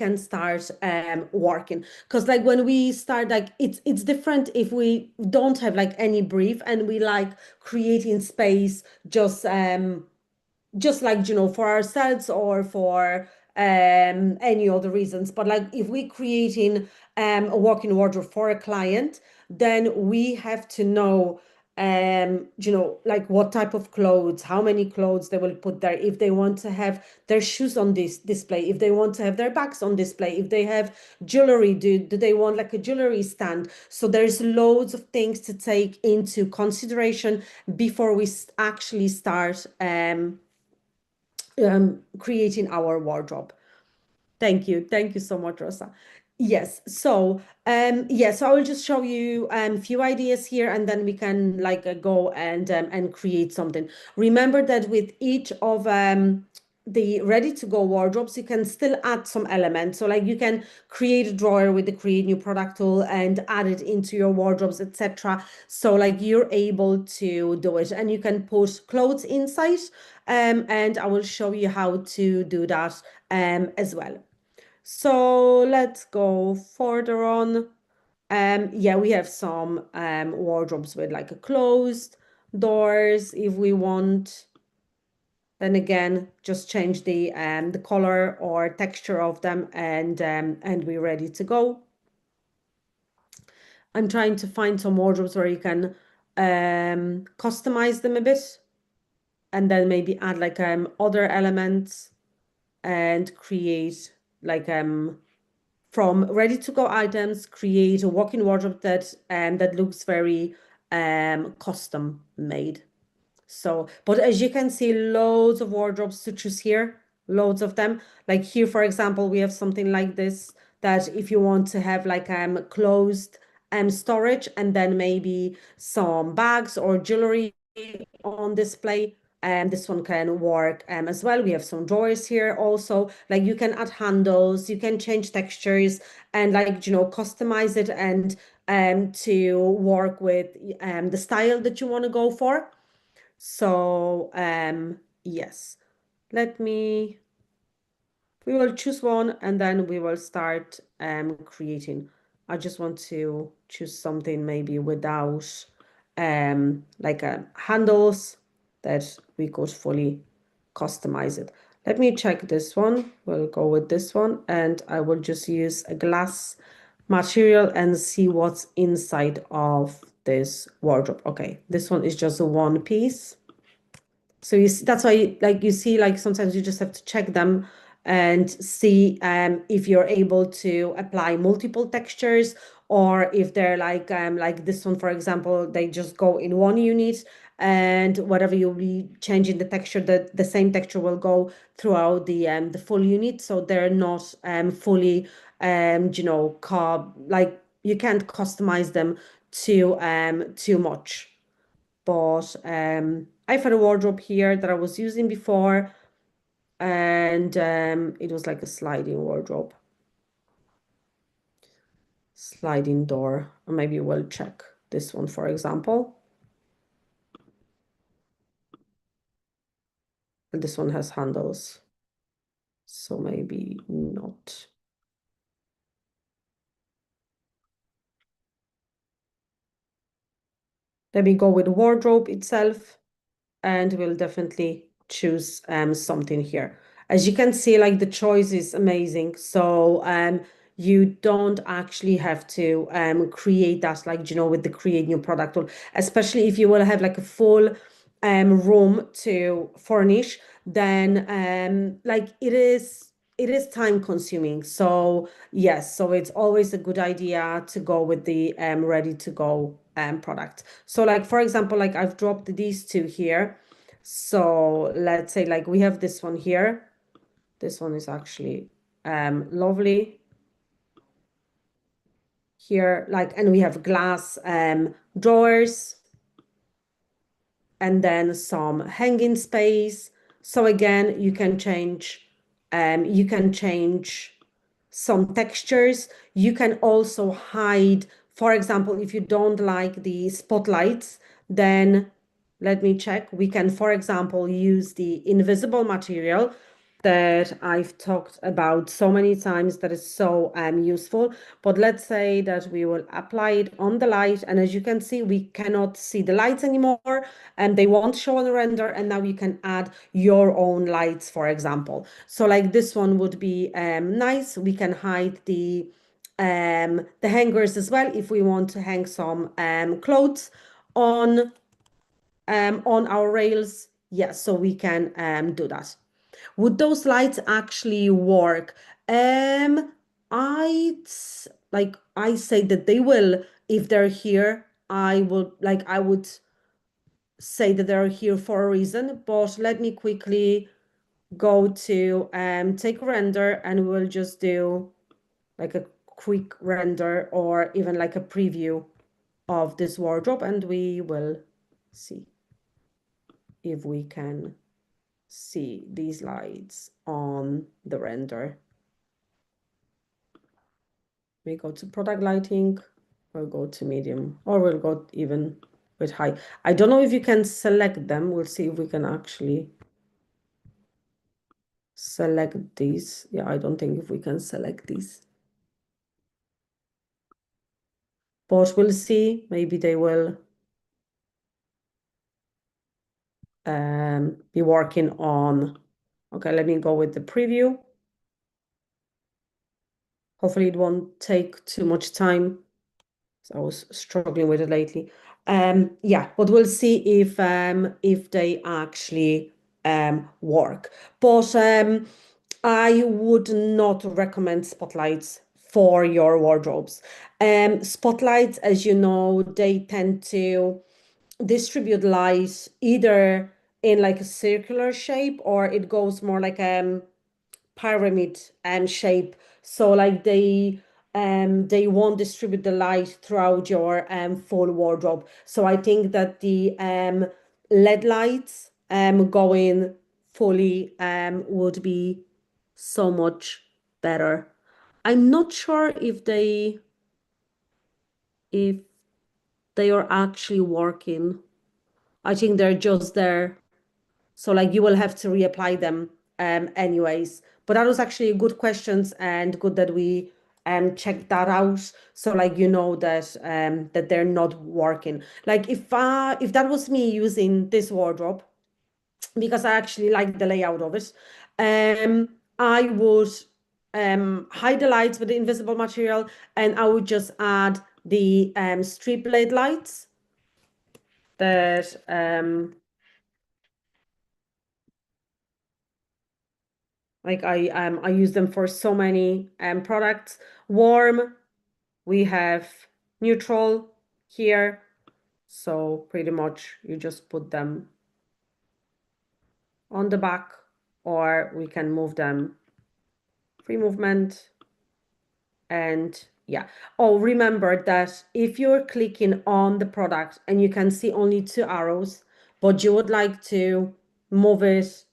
can start working. Because like when we start, like it's different if we don't have like any brief and we like creating space just like for ourselves or for any other reasons. But like if we creating a walk-in wardrobe for a client, then we have to know like what type of clothes, how many clothes they will put there, if they want to have their shoes on this display, if they want to have their bags on display, if they have jewelry, do they want like a jewelry stand. So there's loads of things to take into consideration before we actually start creating our wardrobe. Thank you. Thank you so much, Rosa. Yes. So I will just show you a few ideas here and then we can like go and create something. Remember that with each of the ready to go wardrobes, you can still add some elements. So like you can create a drawer with the create new product tool and add it into your wardrobes, etc. So like you're able to do it and you can put clothes inside and I will show you how to do that as well. So let's go further on. Yeah, we have some wardrobes with like a closed doors if we want. Then again, just change the color or texture of them and we're ready to go. I'm trying to find some wardrobes where you can customize them a bit and then maybe add like other elements and create like from ready to go items, create a walk-in wardrobe that looks very custom made. So, but as you can see, loads of wardrobes to choose here, loads of them. Like here, for example, we have something like this that if you want to have like closed storage and then maybe some bags or jewelry on display. This one can work as well. We have some drawers here also. Like you can add handles, you can change textures and like, customize it and to work with the style that you want to go for. So yes, we will choose one and then we will start creating. I just want to choose something maybe without like handles that we could fully customize it. Let me check this one. We'll go with this one and I will just use a glass material and see what's inside of this wardrobe. Okay, this one is just a one piece. So you see, that's why like you see like sometimes you just have to check them and see if you're able to apply multiple textures or if they're like this one, for example, they just go in one unit and whatever you'll be changing the texture, the same texture will go throughout the full unit. So they're not fully like you can't customize them too much. But I've had a wardrobe here that I was using before, and it was like a sliding wardrobe, sliding door. Or maybe we'll check this one, for example. And this one has handles, so maybe not. Let me go with wardrobe itself, and we'll definitely choose something here. As you can see, like the choice is amazing. So you don't actually have to create that like with the create new product tool, especially if you will have like a full room to furnish, then like it is time consuming. So yes, so it's always a good idea to go with the ready to go product. So like for example, like I've dropped these two here. So let's say like we have this one here. This one is actually lovely here, like, and we have glass drawers and then some hanging space. So again, you can change some textures. You can also hide, for example, if you don't like the spotlights, then let me check. We can, for example, use the invisible material that I've talked about so many times that is so useful. But let's say that we will apply it on the light, and as you can see, we cannot see the lights anymore, and they won't show on the render. And now you can add your own lights, for example. So like this one would be nice. We can hide the hangers as well if we want to hang some clothes on our rails. Yes, so we can do that. Would those lights actually work? Um, I like I say that they will if they're here. I would say that they're here for a reason, but let me quickly go to take render, and we'll just do like a quick render or even like a preview of this wardrobe, and we will see if we can see these lights on the render. We go to product lighting, we'll go to medium, or we'll go even with high. I don't know if you can select them. We'll see if we can actually select these. Yeah, I don't think if we can select these. But we'll see. Maybe they will be working on. Okay, let me go with the preview. Hopefully it won't take too much time. So I was struggling with it lately. Yeah, but we'll see if they actually work. But I would not recommend spotlights for your wardrobes. Spotlights, as you know, they tend to distribute light either in like a circular shape, or it goes more like pyramid shape. So like they won't distribute the light throughout your full wardrobe. So I think that the LED lights going fully would be so much better. I'm not sure if they are actually working. I think they're just there. So like you will have to reapply them anyways. But that was actually a good questions, and good that we checked that out. So like you know that they're not working. Like if that was me using this wardrobe, because I actually like the layout of it, I would hide the lights with the invisible material, and I would just add the strip blade lights that like I use them for so many products. Warm, we have neutral here. So pretty much you just put them on the back, or we can move them free movement. And yeah. Oh, remember that if you're clicking on the product and you can see only two arrows, but you would like to move it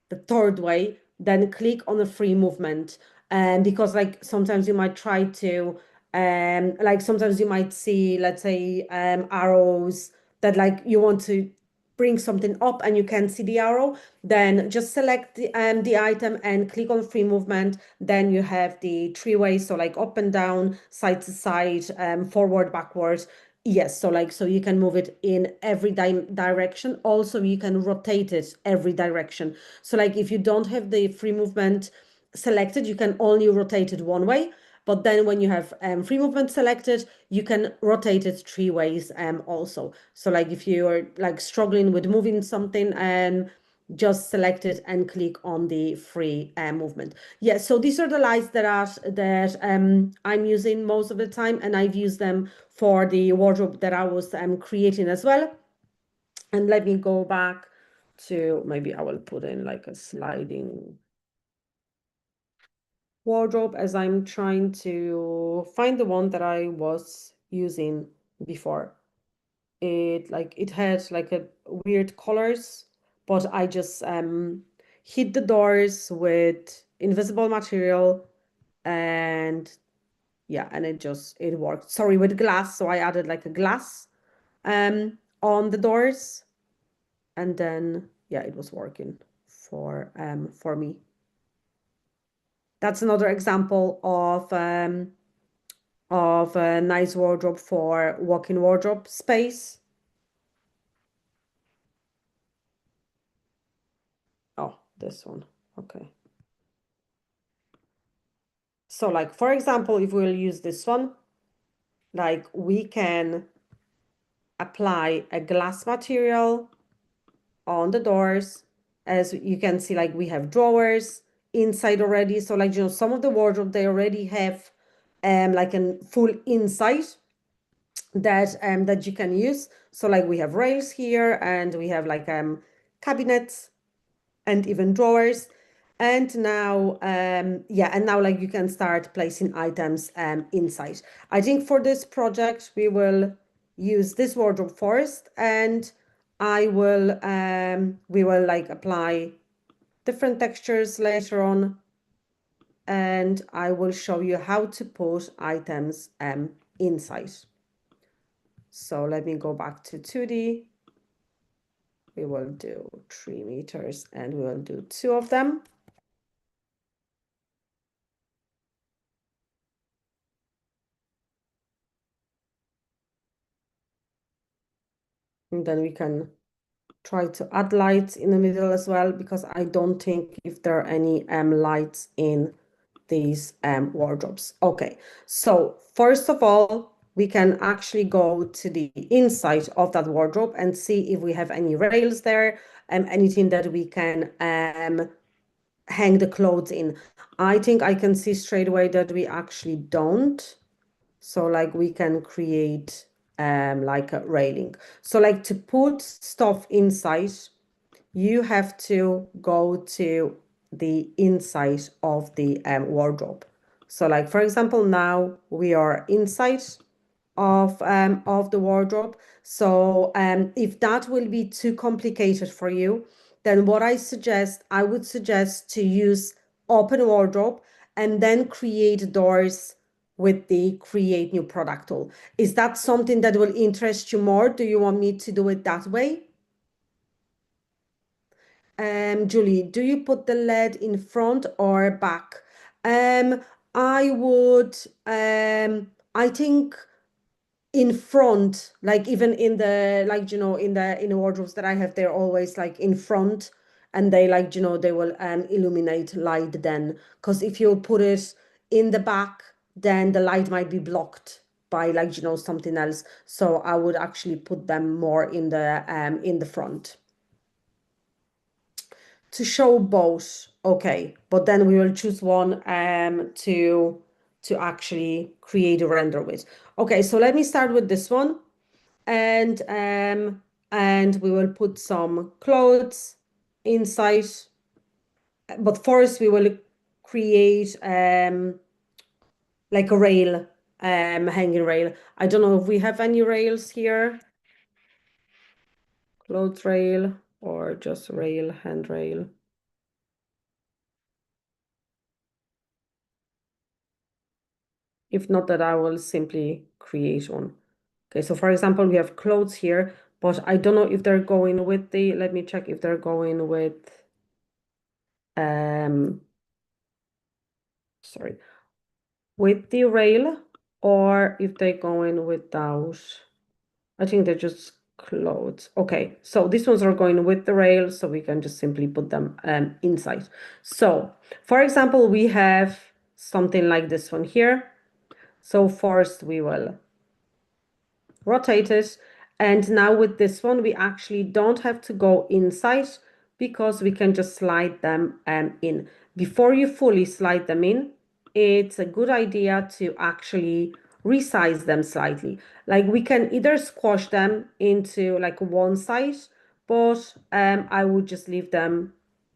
the third way, then click on the free movement. And because like sometimes you might try to like sometimes you might see, let's say, arrows that like you want to bring something up and you can see the arrow, then just select the item and click on free movement. Then you have the three ways, so like up and down, side to side, forward, backwards. Yes, so like so you can move it in every direction. Also, you can rotate it every direction. So like if you don't have the free movement selected, you can only rotate it one way. But then when you have free movement selected, you can rotate it three ways also. So like if you're like struggling with moving something, just select it and click on the free movement. Yeah, so these are the lights that I'm using most of the time, and I've used them for the wardrobe that I was creating as well. And let me go back to, maybe I will put in like a sliding wardrobe, as I'm trying to find the one that I was using before. It had like a weird colors, but I just hid the doors with invisible material, and yeah, and it worked. Sorry, with glass, so I added like a glass on the doors, and then yeah, it was working for me. That's another example of a nice wardrobe for walk-in wardrobe space. Oh, this one. Okay. So like, for example, if we'll use this one, like we can apply a glass material on the doors. As you can see, like we have drawers inside already. So like, some of the wardrobe, they already have like a full inside that you can use. So like we have rails here and we have like cabinets and even drawers. And now, yeah, and now like you can start placing items inside. I think for this project, we will use this wardrobe first, and we will like apply different textures later on, and I will show you how to put items inside. So let me go back to 2D. We will do 3 meters and we will do 2 of them. And then we can try to add lights in the middle as well, because I don't think if there are any lights in these wardrobes. Okay, so first of all, we can actually go to the inside of that wardrobe and see if we have any rails there and anything that we can hang the clothes in. I think I can see straight away that we actually don't. So like we can create like a railing. So like to put stuff inside, you have to go to the inside of the wardrobe. So like for example, now we are inside of the wardrobe. So if that will be too complicated for you, then what I would suggest to use open wardrobe and then create doors with the create new product tool. Is that something that will interest you more? Do you want me to do it that way? Julie, do you put the lead in front or back? Um, I would, I think in front, like even in the, like, in the wardrobes that I have, they're always like in front, and they like, they will illuminate light then. Because if you put it in the back, then the light might be blocked by like, something else. So I would actually put them more in the front to show both. Okay, but then we will choose one to actually create a render with. Okay, so let me start with this one, and we will put some clothes inside. But first we will create like a rail, hanging rail. I don't know if we have any rails here. Clothes rail or just rail, handrail. If not, that I will simply create one. Okay, so for example, we have clothes here, but I don't know if they're going with the, let me check if they're going with, um, sorry, with the rail or if they're going without. I think they're just clothes. Okay, so these ones are going with the rail, so we can just simply put them inside. So, for example, we have something like this one here. So first we will rotate it. And now with this one, we actually don't have to go inside because we can just slide them in. Before you fully slide them in, it's a good idea to actually resize them slightly. Like we can either squash them into like one side, but I would just leave them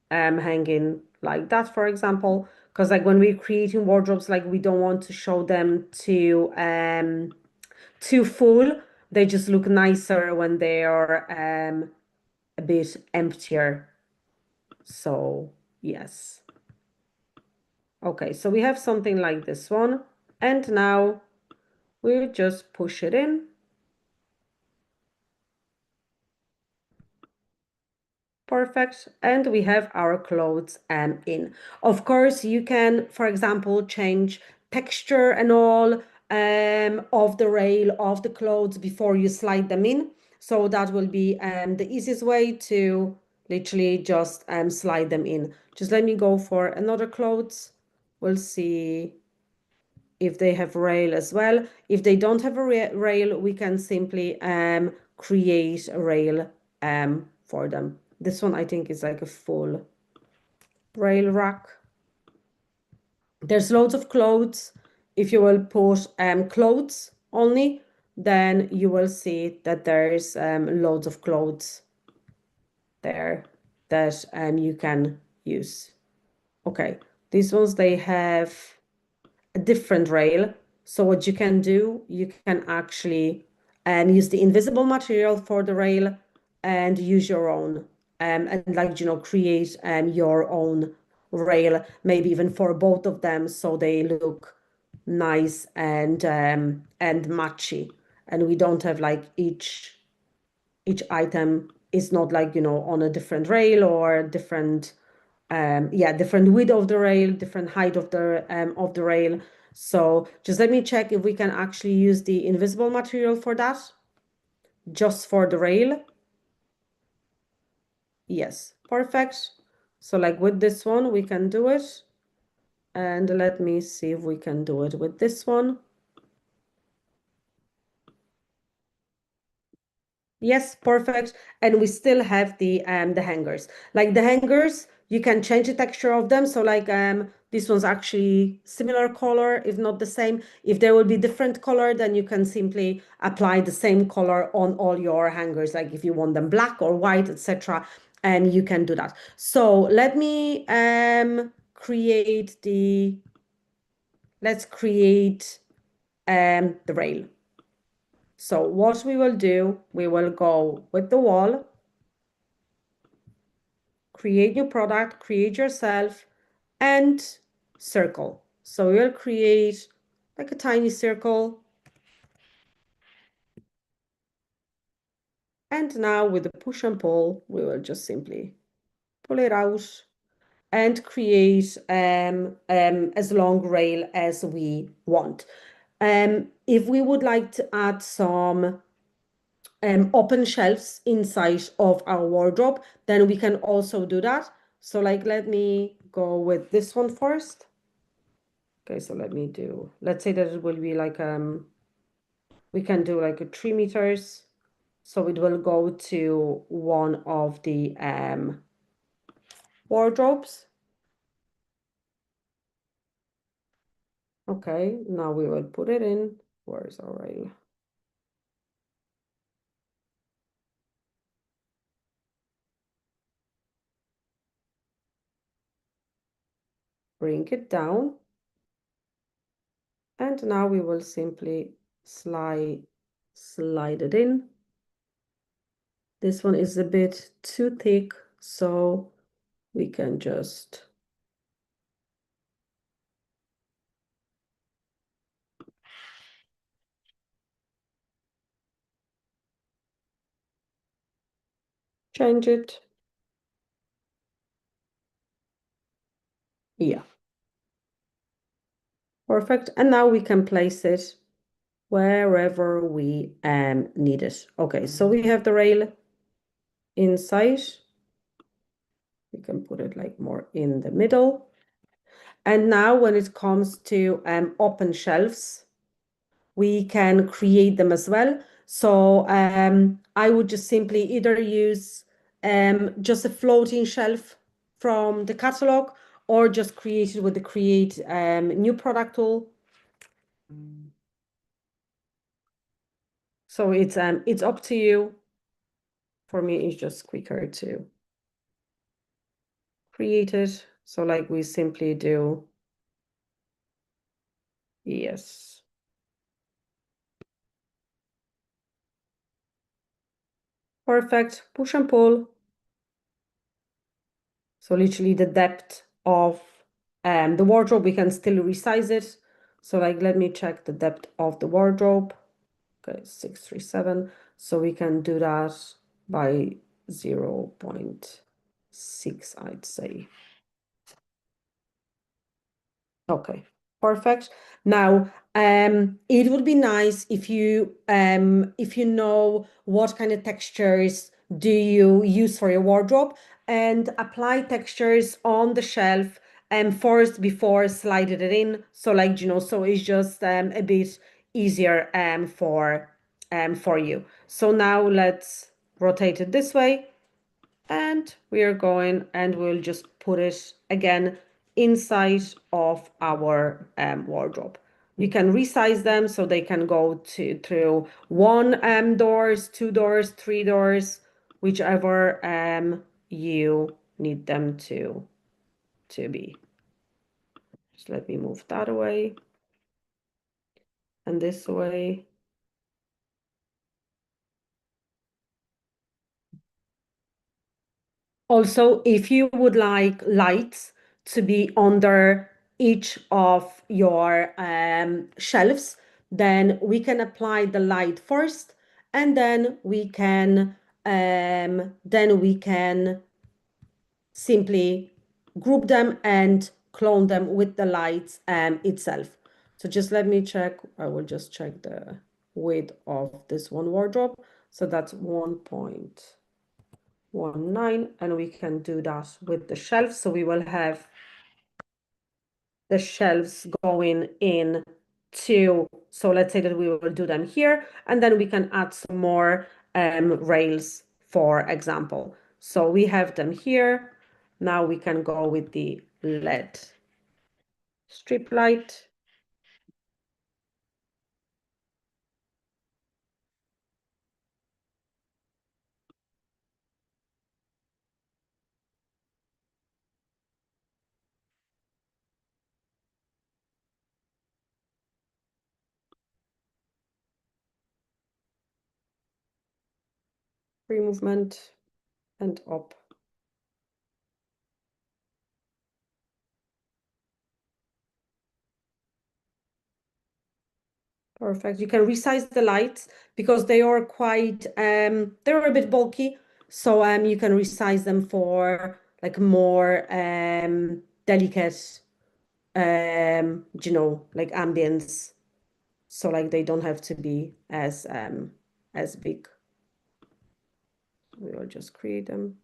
hanging like that, for example, because like when we're creating wardrobes, like we don't want to show them too full. They just look nicer when they are a bit emptier. So yes. Okay, so we have something like this one. And now we'll just push it in. Perfect. And we have our clothes in. Of course, you can, for example, change texture and all of the rail of the clothes before you slide them in. So that will be the easiest way to literally just slide them in. Just let me go for another clothes. We'll see if they have rail as well. If they don't have a rail, we can simply create a rail for them. This one I think is like a full rail rack. There's loads of clothes. If you will put clothes only, then you will see that there's loads of clothes there that you can use. Okay, these ones they have a different rail. So what you can do, you can actually use the invisible material for the rail and use your own and like create your own rail, maybe even for both of them, so they look nice and matchy, and we don't have like each item is not like on a different rail or different different width of the rail, different height of the rail. So just let me check if we can actually use the invisible material for that, just for the rail. Yes, perfect. So like with this one, we can do it. And let me see if we can do it with this one. Yes, perfect. And we still have the hangers. Like the hangers, you can change the texture of them. So like this one's actually similar color, if not the same. If there will be different color, then you can simply apply the same color on all your hangers. Like if you want them black or white, etc. And you can do that. So let me let's create the rail. So what we will do, we will go with the wall, create new product, create yourself, and circle. So we'll create like a tiny circle. And now with the push and pull, we will just simply pull it out and create as long rail as we want. If we would like to add some open shelves inside of our wardrobe, then we can also do that. So like, let me go with this one first. Okay, so let's say that it will be like, we can do like a 3 meters. So it will go to one of the wardrobes. Okay, now we will put it in. Where's our rail? Bring it down. And now we will simply slide it in. This one is a bit too thick, so we can just change it. Yeah, perfect. And now we can place it wherever we need it. Okay, so we have the rail inside. We can put it like more in the middle. And now when it comes to open shelves, we can create them as well. So I would just simply either use just a floating shelf from the catalog, or just create it with the create new product tool. So it's up to you. For me, it's just quicker to create it. So like we simply do, yes. Perfect. Push and pull. So literally the depth of the wardrobe, we can still resize it. So like, let me check the depth of the wardrobe. Okay, 637. So we can do that by 0 0.8. 6, I'd say. Okay, perfect. Now, it would be nice if you know what kind of textures do you use for your wardrobe and apply textures on the shelf first before sliding it in. So like, so it's just a bit easier for you. So now let's rotate it this way and we are going and we'll just put it again inside of our wardrobe. You can resize them so they can go through one doors, two doors, three doors, whichever you need them to be. Just let me move that away and this way. Also, if you would like lights to be under each of your shelves, then we can apply the light first, and then we can simply group them and clone them with the lights itself. So just let me check. I will just check the width of this one wardrobe. So that's 1.19, and we can do that with the shelves. So we will have the shelves going in so let's say that we will do them here, and then we can add some more rails, for example. So we have them here. Now we can go with the LED strip light. Free movement and up. Perfect. You can resize the lights because they are quite they're a bit bulky. So you can resize them for like more delicate like ambience. So like they don't have to be as big. We will just create them.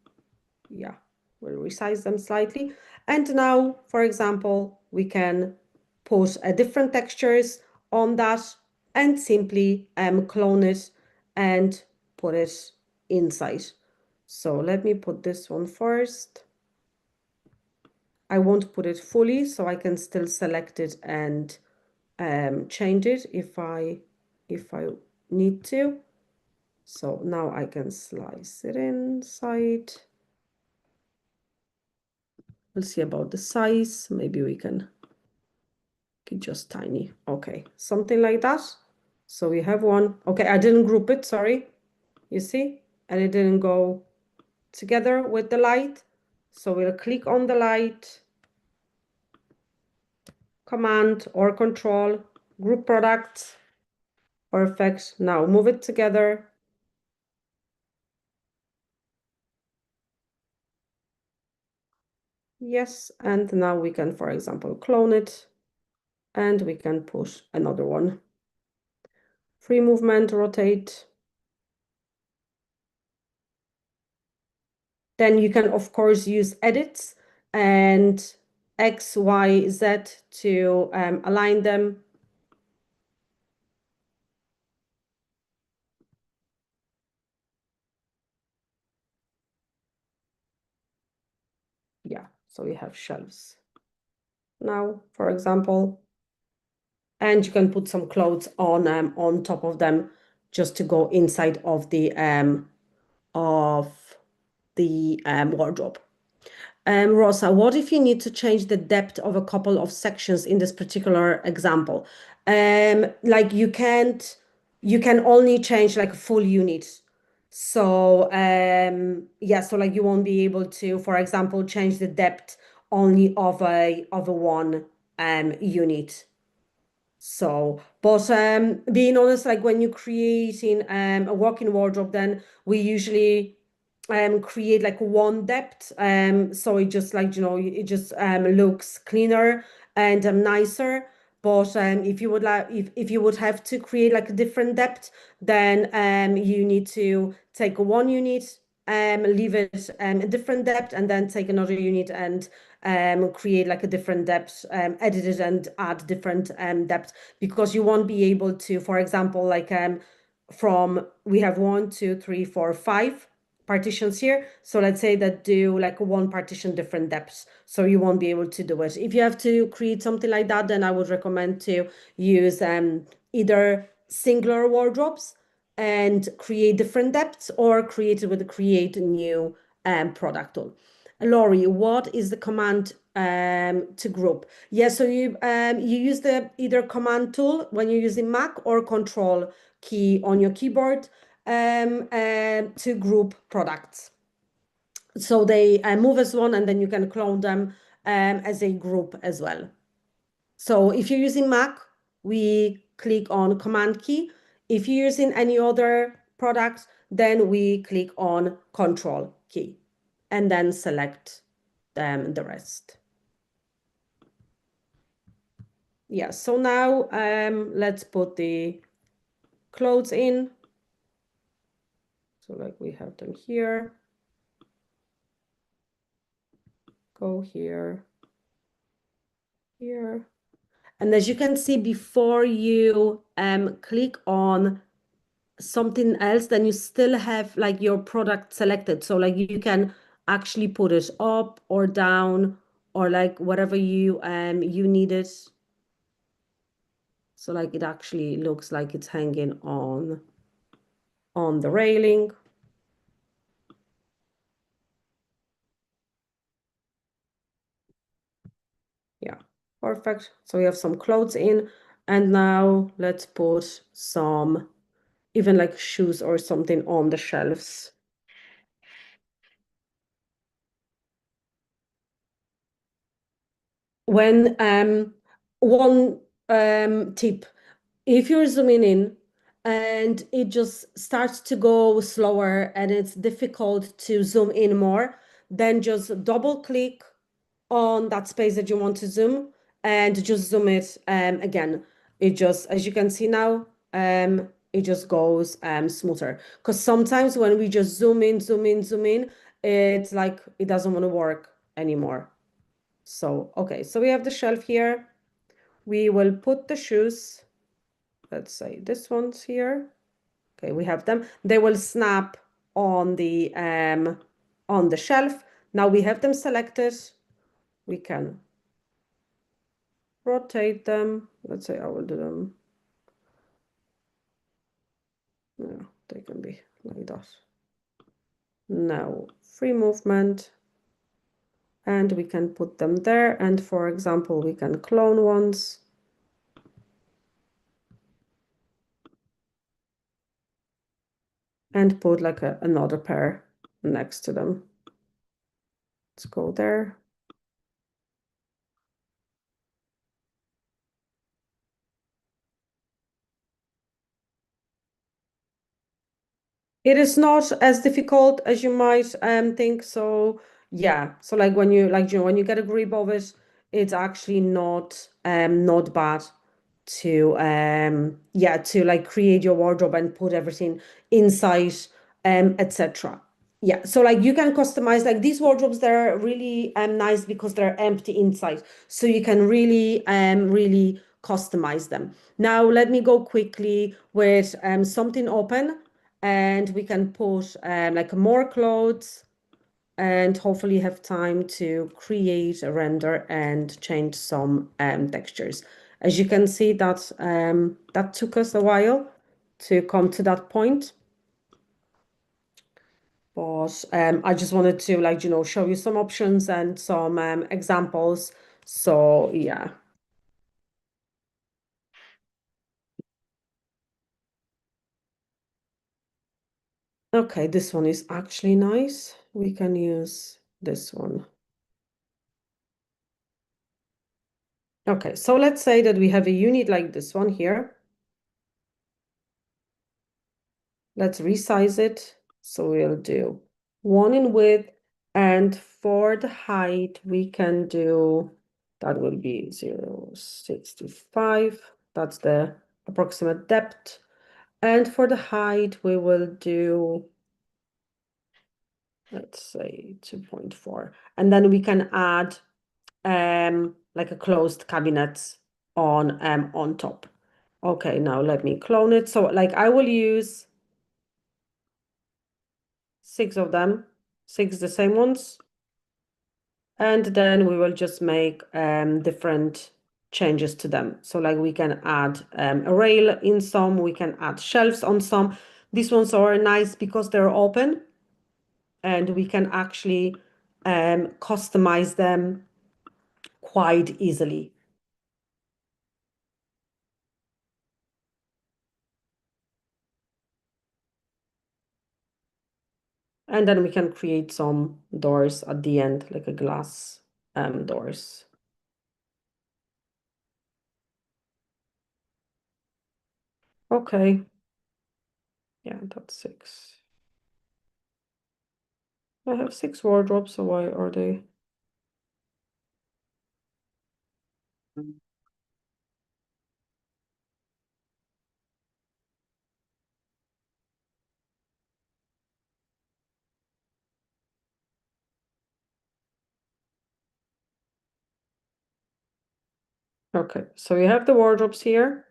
Yeah, we'll resize them slightly. And now, for example, we can put different textures on that and simply clone it and put it inside. So let me put this one first. I won't put it fully, so I can still select it and change it if I need to. So now I can slice it inside. We'll see about the size. Maybe we can get just tiny. Okay, something like that. So we have one. Okay, I didn't group it, sorry. You see? And it didn't go together with the light. So we'll click on the light, Command or Control, group products. Perfect. Now move it together. Yes, and now we can, for example, clone it and we can push another one. Free movement, rotate. Then you can, of course, use edits and X, Y, Z to align them. Yeah, so we have shelves now, for example, and you can put some clothes on top of them just to go inside of the wardrobe. Rosa, what if you need to change the depth of a couple of sections in this particular example? Like you can only change like a full unit. So yeah, so like you won't be able to, for example, change the depth only of a one unit. So, but being honest, like when you're creating a walk-in wardrobe, then we usually create like one depth, so it just like it just looks cleaner and nicer. But if you would like, if you would have to create like a different depth, then you need to take one unit, leave it a different depth, and then take another unit and create like a different depth, edit it and add different depth, because you won't be able to, for example, like from we have one, two, three, four, five partitions here. So let's say that do like one partition different depths. So you won't be able to do it. If you have to create something like that, then I would recommend to use either singular wardrobes and create different depths, or create it with the create new product tool. Laurie, what is the command to group? Yeah, so you use the either command tool when you're using Mac, or control key on your keyboard to group products. So they move as one, and then you can clone them as a group as well. So if you're using Mac, we click on Command key. If you're using any other products, then we click on Control key and then select the rest. Yeah, so now let's put the clothes in. So like we have them here. Go here, here. And as you can see, before you click on something else, then you still have like your product selected. So like you can actually put it up or down, or like whatever you need it. So like it actually looks like it's hanging on the railing. Yeah, perfect. So we have some clothes in, and now let's put some even like shoes or something on the shelves. When one tip, if you're zooming in and it just starts to go slower and it's difficult to zoom in more, then just double click on that space that you want to zoom and just zoom it again. It just, as you can see now, it just goes smoother. Because sometimes when we just zoom in, zoom in, zoom in, it's like it doesn't want to work anymore. So, okay, so we have the shelf here. We will put the shoes, let's say this one's here. Okay, we have them. They will snap on the shelf. Now we have them selected. We can rotate them. Let's say I will do them. Yeah, they can be like that. Now, free movement. And we can put them there. And for example, we can clone ones. And put like another pair next to them. Let's go there. It is not as difficult as you might think. So yeah, so like when you when you get a grip of it, it's actually not bad to yeah, to like create your wardrobe and put everything inside etc. Yeah, so like you can customize like these wardrobes. They're really nice because they're empty inside, so you can really customize them. Now let me go quickly with something open, and we can put like more clothes, and hopefully have time to create a render and change some textures. As you can see, that took us a while to come to that point. But I just wanted to like, show you some options and some examples. So yeah. Okay, this one is actually nice. We can use this one. Okay, so let's say that we have a unit like this one here. Let's resize it. So we'll do one in width, and for the height, we can do, that will be 0.65. That's the approximate depth. And for the height, we will do, let's say 2.4. And then we can add like a closed cabinet on top. Okay, now let me clone it. So like I will use 6 of them, 6 the same ones. And then we will just make different changes to them. So like we can add a rail in some, we can add shelves on some. These ones are nice because they're open and we can actually customize them quite easily. And then we can create some doors at the end, like a glass doors. Okay. Yeah, that's 6. I have 6 wardrobes, so why are they? Okay, so you have the wardrobes here.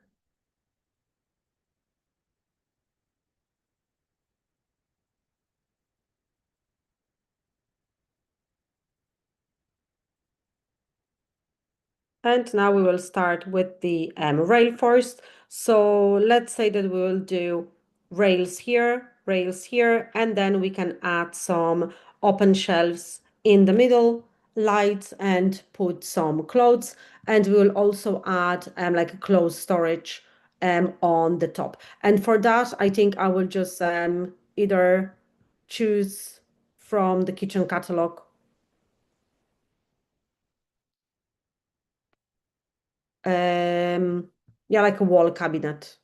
And now we will start with the rail first. So let's say that we will do rails here, and then we can add some open shelves in the middle, lights, and put some clothes. And we will also add like a clothes storage on the top. And for that, I think I will just either choose from the kitchen catalog. Yeah, like a wall cabinet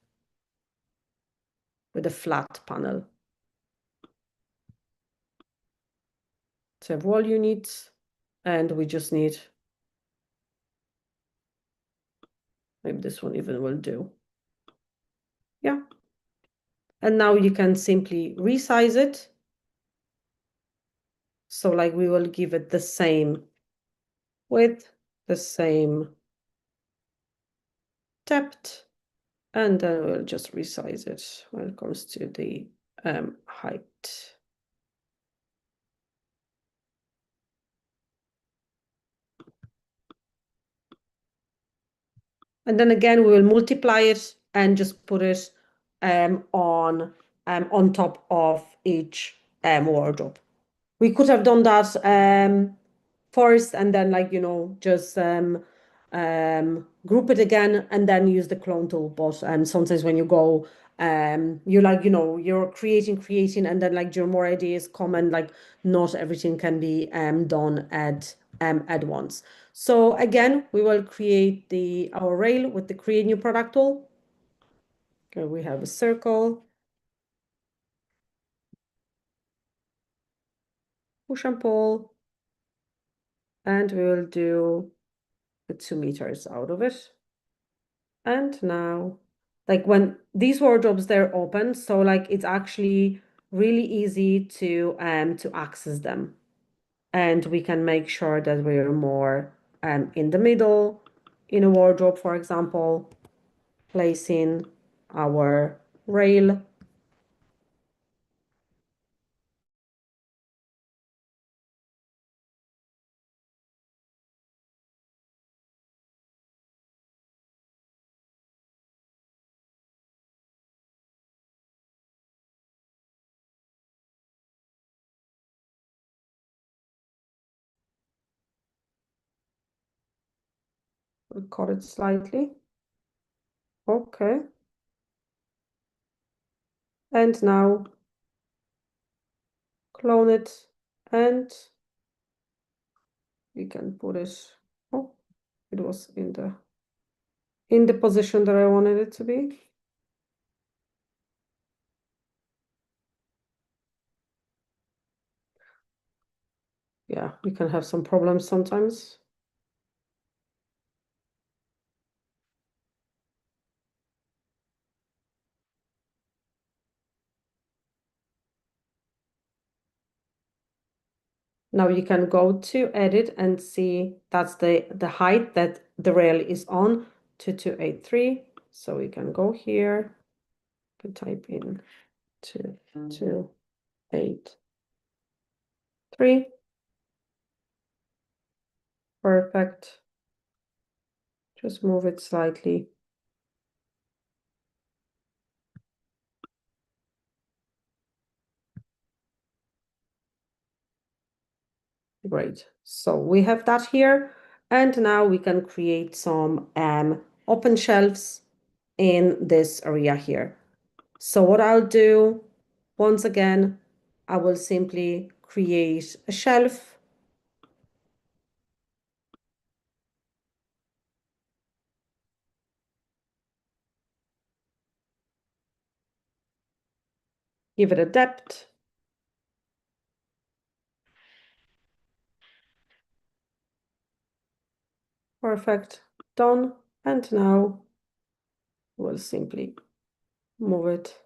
with a flat panel. So I have wall units, and we just need, maybe this one even will do. Yeah. And now you can simply resize it. So like we will give it the same width, the same depth, and then we'll just resize it when it comes to the height. And then again, we will multiply it and just put it on top of each wardrobe. We could have done that first and then like, just group it again and then use the clone tool. But sometimes when you go, you like, you're creating and then like your more ideas come and like not everything can be done at once. So again, we will create our rail with the create new product tool. Okay, we have a circle, push and pull, and we will do the 2 meters out of it. And now, like when these wardrobes, they're open, so like it's actually really easy to access them. And we can make sure that we're more in the middle in a wardrobe, for example, placing our rail. We'll cut it slightly. Okay. And now clone it and we can put it, oh, it was in the position that I wanted it to be. yeah, we can have some problems sometimes. Now you can go to edit and see that's the height that the rail is on, 2283. So we can go here, can type in 2283. Perfect. Just move it slightly. Great. So we have that here. And now we can create some open shelves in this area here. So what I'll do, once again, I will simply create a shelf. Give it a depth. Perfect. Done. And now we'll simply move it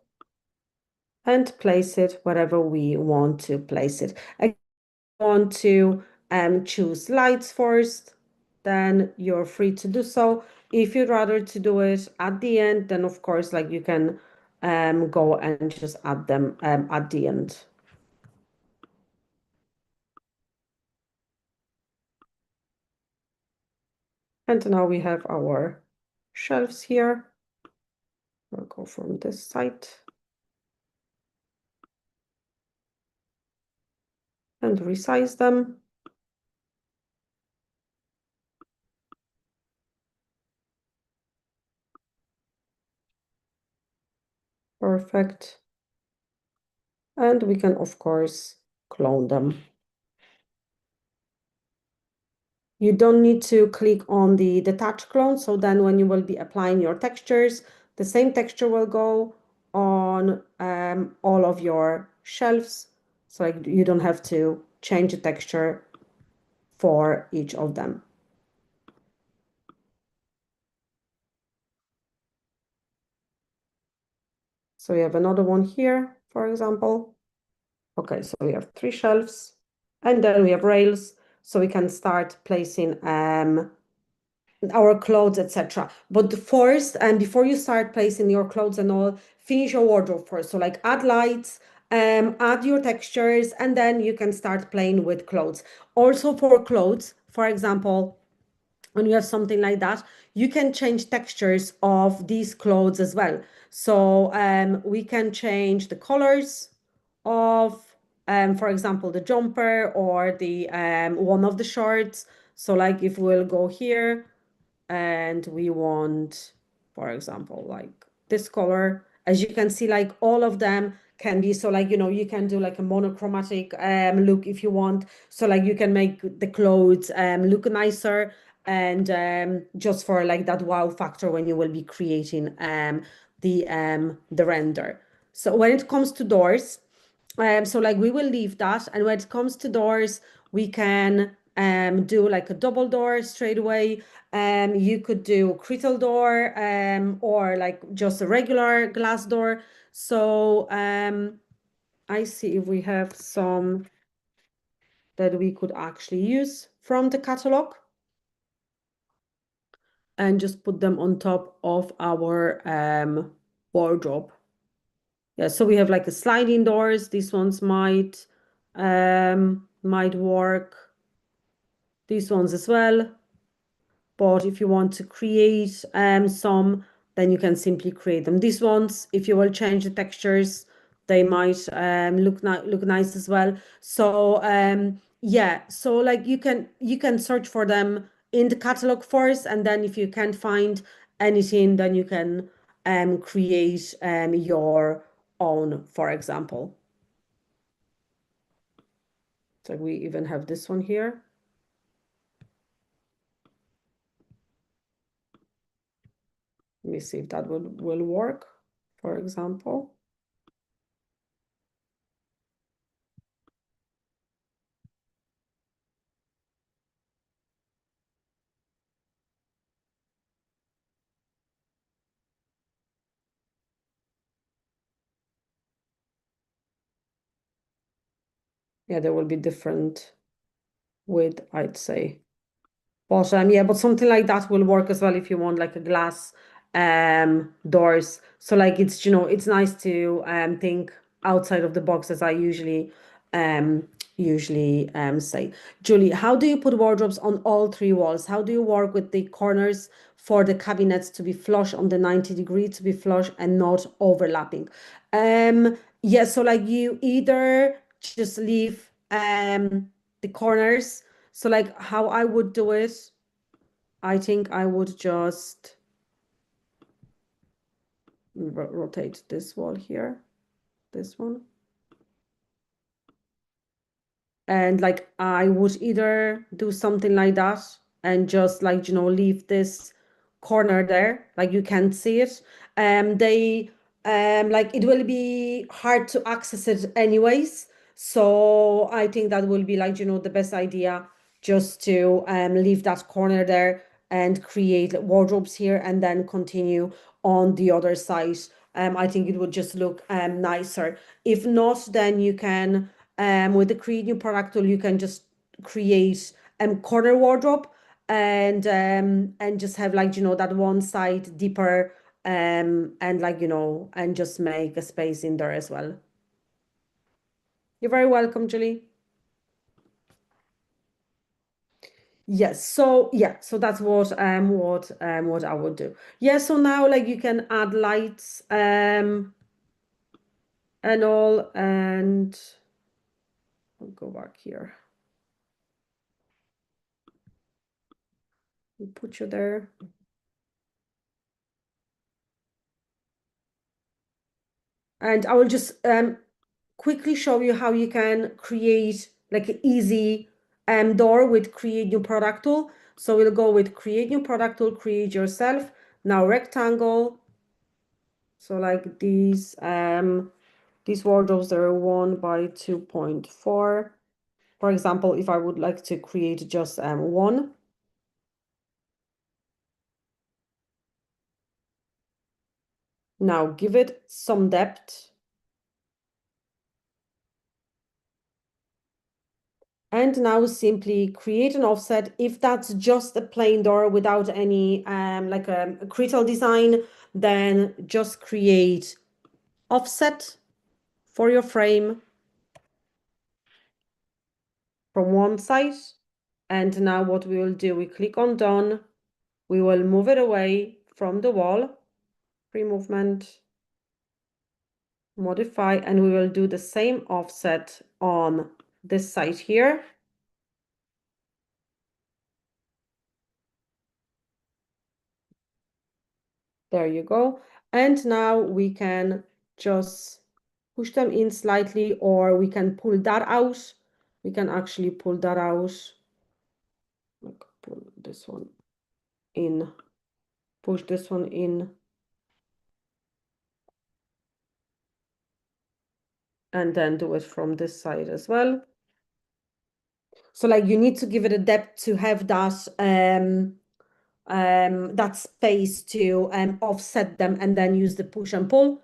and place it wherever we want to place it. I want to choose lights first, then you're free to do so. If you'd rather to do it at the end, then of course, like you can go and just add them at the end. And now we have our shelves here. We'll go from this side and resize them. Perfect. And we can, of course, clone them. You don't need to click on the detach clone. So then when you will be applying your textures, the same texture will go on all of your shelves. So like you don't have to change the texture for each of them. So we have another one here, for example. Okay, so we have 3 shelves and then we have rails. So we can start placing our clothes, etc. But first, and before you start placing your clothes and all, finish your wardrobe first. So like add lights, add your textures, and then you can start playing with clothes. Also for clothes, for example, when you have something like that, you can change textures of these clothes as well. So we can change the colors of, for example, the jumper or the one of the shorts. So like if we'll go here, and we want, for example, like this color. As you can see, like all of them can be, so like, you can do like a monochromatic look if you want. So like you can make the clothes look nicer, and just for like that wow factor when you will be creating the render. So when it comes to doors, so like we will leave that, and when it comes to doors, we can do like a double door straight away. You could do a crystal door or like just a regular glass door. So I see if we have some that we could actually use from the catalog and just put them on top of our wardrobe. Yeah, so we have like a sliding doors. These ones might work. These ones as well. But if you want to create some, then you can simply create them. These ones, if you will change the textures, they might look nice as well. So yeah, so like you can search for them in the catalog first, and then if you can't find anything, then you can create your own, for example. So we even have this one here. Let me see if that will work, for example. Yeah, there will be different width, I'd say. But yeah, but something like that will work as well if you want like a glass doors. So like it's it's nice to think outside of the box as I um usually say. Julie, how do you put wardrobes on all three walls? How do you work with the corners for the cabinets to be flush on the 90 degree to be flush and not overlapping? Yeah, so like you either just leave the corners. So like how I would do it, I think I would just rotate this wall here, this one. And like I would either do something like that and just like leave this corner there, like you can't see it. They like it will be hard to access it anyways. So I think that will be like the best idea, just to leave that corner there and create wardrobes here and then continue on the other side. I think it would just look nicer. If not, then you can with the create new product tool, you can just create corner wardrobe and just have like that one side deeper and like and just make a space in there as well. You're very welcome, Julie. Yes, so yeah, so that's what I would do. Yeah, so now like you can add lights and all, and I'll go back here. We'll put you there. And I will just quickly show you how you can create like an easy door with create new product tool. So we'll go with create new product tool, create yourself. Now rectangle. So like these wardrobes are 1 by 2.4. For example, if I would like to create just one. Now give it some depth. And now simply create an offset. If that's just a plain door without any like a cretal design, then just create offset for your frame from one side. And now what we will do, we click on done. We will move it away from the wall, free movement, modify, and we will do the same offset on this side here. There you go. And now we can just push them in slightly, or we can pull that out. We can actually pull that out. Like pull this one in, push this one in, and then do it from this side as well. So like you need to give it a depth to have that space to offset them and then use the push and pull.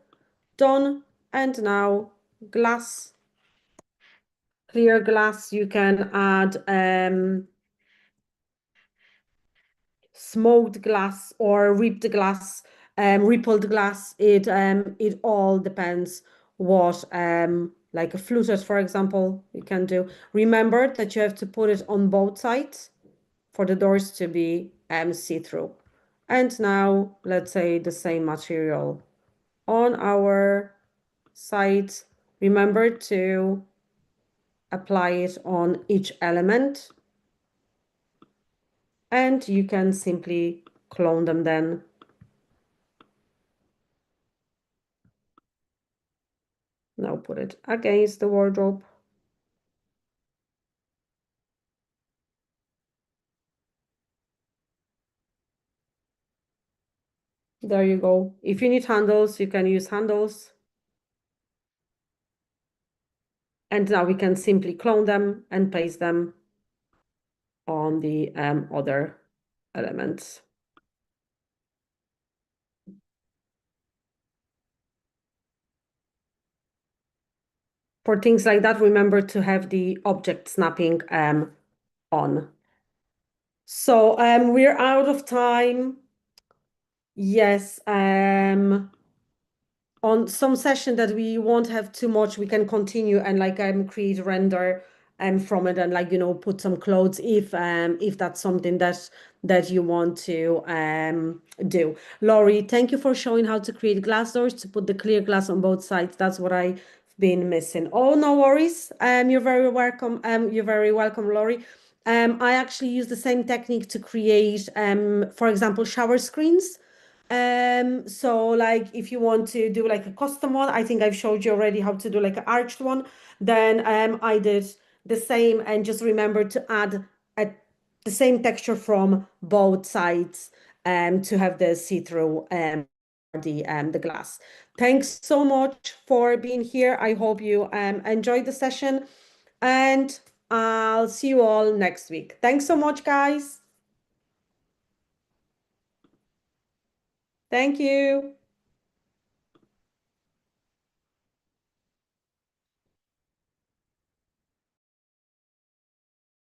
Done. And now glass, clear glass, you can add smoked glass or ripped glass, rippled glass. It all depends what like a fluted, for example, you can do. Remember that you have to put it on both sides for the doors to be see-through. And now let's say the same material on our sides. Remember to apply it on each element, and you can simply clone them then. Now put it against the wardrobe. There you go. If you need handles, you can use handles. And now we can simply clone them and paste them on the other elements. for things like that, remember to have the object snapping on. So we're out of time. Yes. On some session that we won't have too much, we can continue and like create render from it and like put some clothes if that's something that you want to do. Laurie, thank you for showing how to create glass doors to put the clear glass on both sides. That's what I've been missing. Oh, no worries. You're very welcome. You're very welcome, Laurie. I actually use the same technique to create for example, shower screens. So like if you want to do like a custom one, I think I've showed you already how to do like an arched one. Then I did the same and just remember to add the same texture from both sides to have the see-through the glass. Thanks so much for being here. I hope you enjoyed the session and I'll see you all next week. Thanks so much, guys. Thank you.